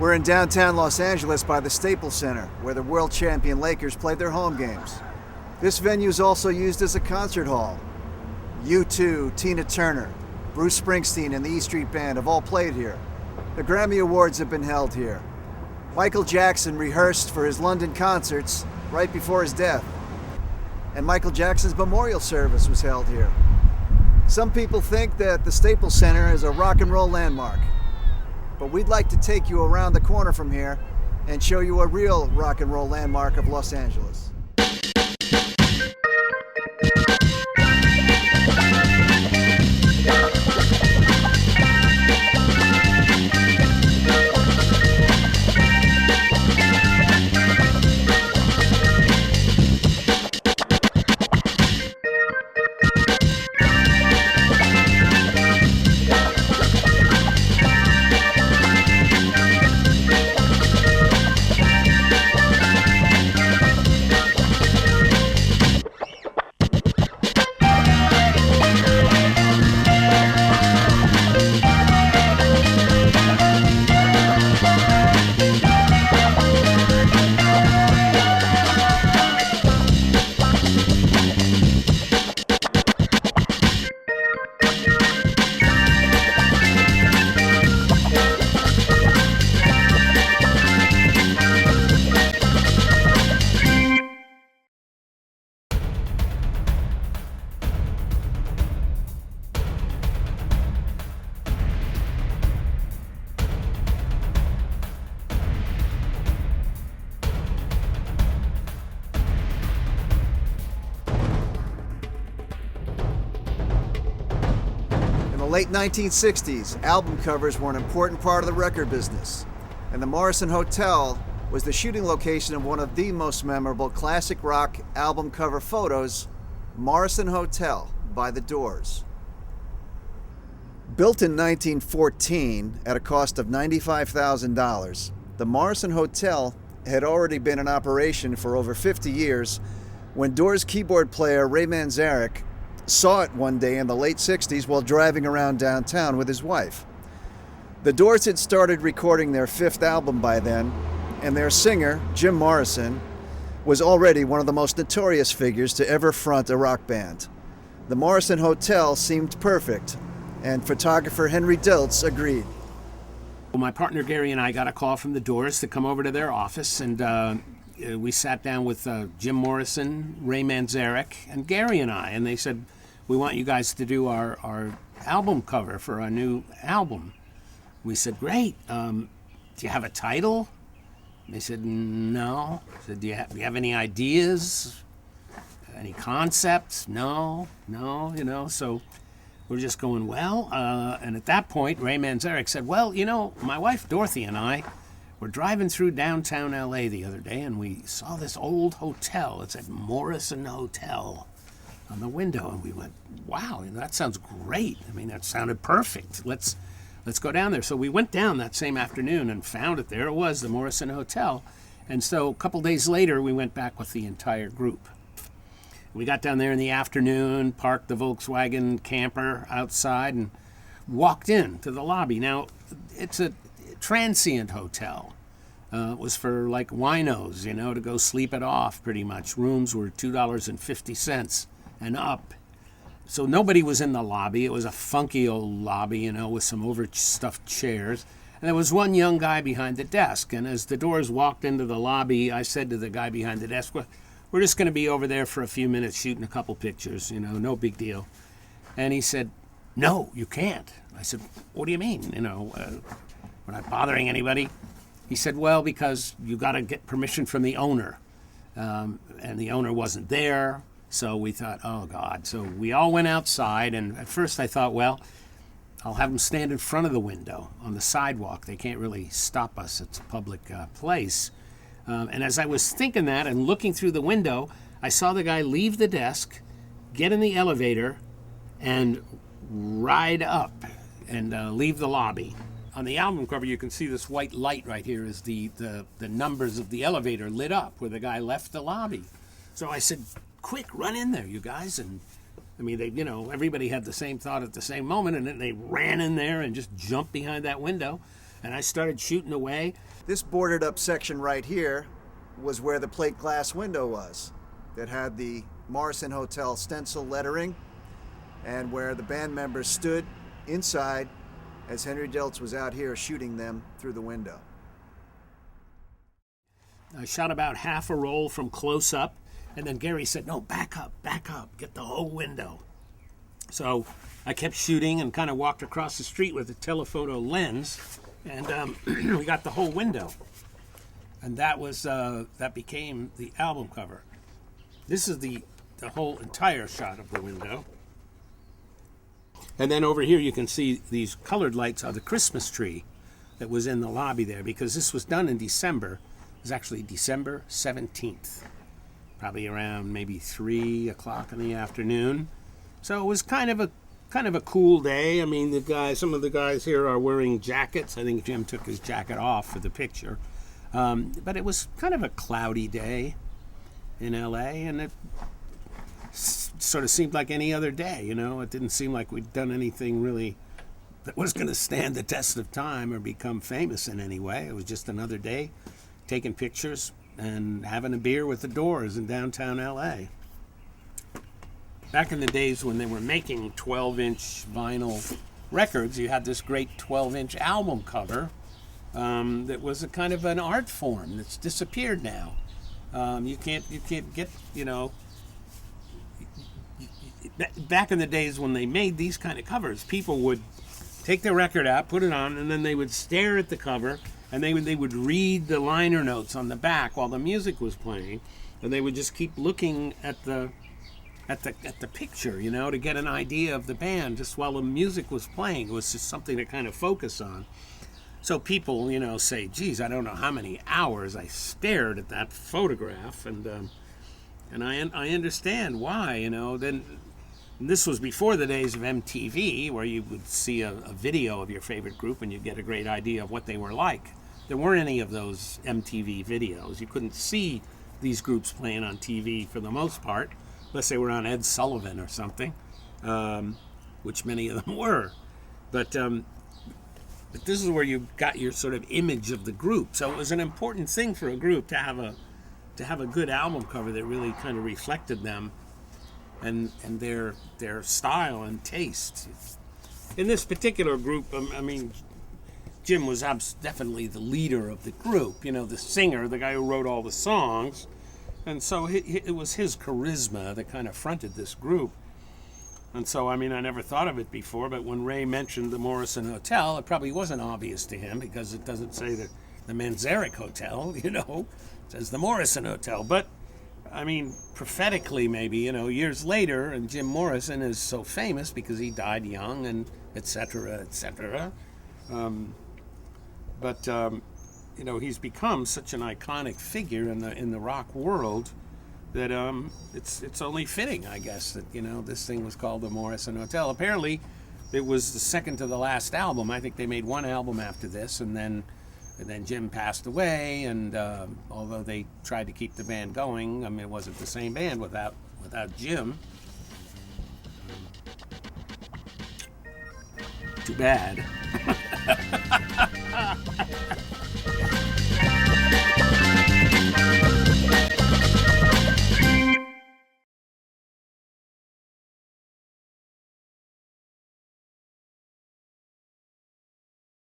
We're in downtown Los Angeles by the Staples Center, where the world champion Lakers played their home games. This venue is also used as a concert hall. U2, Tina Turner, Bruce Springsteen, and the E Street Band have all played here. The Grammy Awards have been held here. Michael Jackson rehearsed for his London concerts right before his death. And Michael Jackson's memorial service was held here. Some people think that the Staples Center is a rock and roll landmark. But we'd like to take you around the corner from here and show you a real rock and roll landmark of Los Angeles. In the late 1960s, album covers were an important part of the record business, and the Morrison Hotel was the shooting location of one of the most memorable classic rock album cover photos, Morrison Hotel by The Doors. Built in 1914 at a cost of $95,000, the Morrison Hotel had already been in operation for over 50 years when Doors keyboard player Ray Manzarek saw it one day in the late 60s while driving around downtown with his wife. The Doors had started recording their fifth album by then, and their singer, Jim Morrison, was already one of the most notorious figures to ever front a rock band. The Morrison Hotel seemed perfect, and photographer Henry Diltz agreed. Well, my partner Gary and I got a call from the Doors to come over to their office, and we sat down with Jim Morrison, Ray Manzarek, and Gary and I, and they said, "We want you guys to do our album cover for our new album." We said, "Great. Do you have a title?" They said, "No." I said, do you have any ideas? Any concepts? No, so we're just going, well, and at that point, Ray Manzarek said, "Well, my wife Dorothy and I were driving through downtown LA the other day, and we saw this old hotel. It said Morrison Hotel on the window, and we went, wow, that sounds great. I mean, that sounded perfect. Let's go down there." So we went down that same afternoon and found it. There it was, the Morrison Hotel. And so a couple days later, we went back with the entire group. We got down there in the afternoon, parked the Volkswagen camper outside, and walked in to the lobby. Now, it's a transient hotel. It was for like winos, to go sleep it off pretty much. Rooms were $2.50 and up. So nobody was in the lobby. It was a funky old lobby, with some overstuffed chairs. And there was one young guy behind the desk. And as the Doors walked into the lobby, I said to the guy behind the desk, "Well, we're just going to be over there for a few minutes shooting a couple pictures, no big deal." And he said, "No, you can't." I said, "What do you mean? We're not bothering anybody." He said, "Well, because you got to get permission from the owner." And the owner wasn't there. So we thought, oh, God. So we all went outside, and at first I thought, well, I'll have them stand in front of the window on the sidewalk. They can't really stop us. It's a public place. And as I was thinking that and looking through the window, I saw the guy leave the desk, get in the elevator, and ride up and leave the lobby. On the album cover, you can see this white light right here is the numbers of the elevator lit up where the guy left the lobby. So I said, "Quick, run in there, you guys." And I mean, everybody had the same thought at the same moment, and then they ran in there and just jumped behind that window. And I started shooting away. This boarded up section right here was where the plate glass window was that had the Morrison Hotel stencil lettering, and where the band members stood inside as Henry Diltz was out here shooting them through the window. I shot about half a roll from close up, and then Gary said, no, back up, get the whole window. So I kept shooting and kind of walked across the street with a telephoto lens, and we got the whole window. And that became the album cover. This is the whole entire shot of the window. And then over here you can see these colored lights of the Christmas tree that was in the lobby there, because this was done in December. It was actually December 17th, probably around maybe 3 o'clock in the afternoon. So it was kind of a cool day. I mean, some of the guys here are wearing jackets. I think Jim took his jacket off for the picture. But it was kind of a cloudy day in LA, and it sort of seemed like any other day, you know. It didn't seem like we'd done anything really that was going to stand the test of time or become famous in any way. It was just another day taking pictures and having a beer with the Doors in downtown LA. Back in the days when they were making 12-inch vinyl records, you had this great 12-inch album cover that was a kind of an art form that's disappeared now. You can't get, you know. Back in the days when they made these kind of covers, people would take the record out, put it on, and then they would stare at the cover, and they would read the liner notes on the back while the music was playing, and they would just keep looking at the picture, you know, to get an idea of the band just while the music was playing. It was just something to kind of focus on. So people, you know, say, geez, I don't know how many hours I stared at that photograph, and I understand why, you know. Then this was before the days of MTV, where you would see a video of your favorite group and you'd get a great idea of what they were like. There weren't any of those MTV videos. You couldn't see these groups playing on TV for the most part, unless they were on Ed Sullivan or something, which many of them were. But this is where you got your sort of image of the group. So it was an important thing for a group to have a good album cover that really kind of reflected them and their style and taste. In this particular group, I mean, Jim was definitely the leader of the group, you know, the singer, the guy who wrote all the songs. And so it was his charisma that kind of fronted this group. And so, I mean, I never thought of it before, but when Ray mentioned the Morrison Hotel, it probably wasn't obvious to him, because it doesn't say the Manzarek Hotel, you know, it says the Morrison Hotel. But, I mean, prophetically maybe, you know, years later, and Jim Morrison is so famous because he died young and et cetera, et cetera. You know, he's become such an iconic figure in the rock world that it's only fitting, I guess, that, you know, this thing was called the Morrison Hotel. Apparently, it was the second to the last album. I think they made one album after this, and then Jim passed away. And although they tried to keep the band going, I mean, it wasn't the same band without Jim. Too bad.